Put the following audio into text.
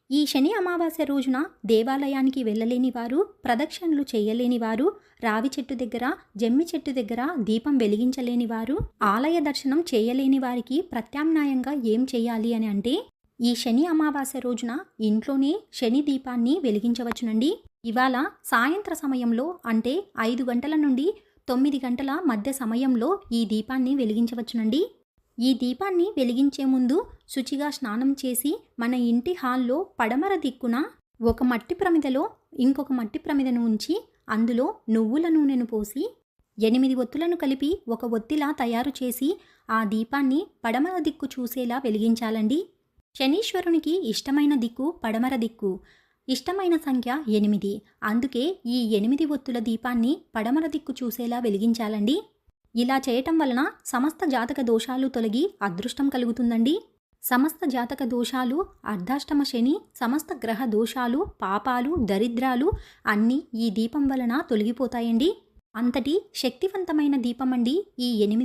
ఈ శని అమావాస్య రోజున దేవాలయానికి వెళ్ళలేని వారు, ప్రదక్షిణలు చేయలేని వారు, రావి చెట్టు దగ్గర, జమ్మి చెట్టు దగ్గర దీపం వెలిగించలేని వారు, ఆలయ దర్శనం చేయలేని వారికి ప్రత్యామ్నాయంగా ఏం చేయాలి అని అంటే, ఈ శని అమావాస్య రోజున ఇంట్లోనే శని దీపాన్ని వెలిగించవచ్చునండి. ఇవాళ సాయంత్ర సమయంలో అంటే 5 గంటల నుండి 9 గంటల మధ్య సమయంలో ఈ దీపాన్ని వెలిగించవచ్చునండి. ఈ దీపాన్ని వెలిగించే ముందు శుచిగా స్నానం చేసి మన ఇంటి హాల్లో పడమర దిక్కున ఒక మట్టి ప్రమిదలో ఇంకొక మట్టి ప్రమిదను ఉంచి అందులో నువ్వుల నూనెను పోసి 8 ఒత్తులను కలిపి ఒక ఒత్తిలా తయారు చేసి ఆ దీపాన్ని పడమర దిక్కు చూసేలా వెలిగించాలండి. శనీశ్వరునికి ఇష్టమైన దిక్కు పడమర దిక్కు. ఇష్టమైన సంఖ్య 8. అందుకే ఈ 8 ఒత్తుల దీపాన్ని పడమర దిక్కు చూసేలా వెలిగించాలండి. ఇలా చేయటం వలన సమస్త జాతక దోషాలు తొలగి అదృష్టం కలుగుతుందండి. సమస్త జాతక దోషాలు, అర్ధాష్టమ శని, సమస్త గ్రహ దోషాలు, పాపాలు, దరిద్రాలు అన్నీ ఈ దీపం వలన తొలగిపోతాయండి. అంతటి శక్తివంతమైన దీపం అండి ఈ 8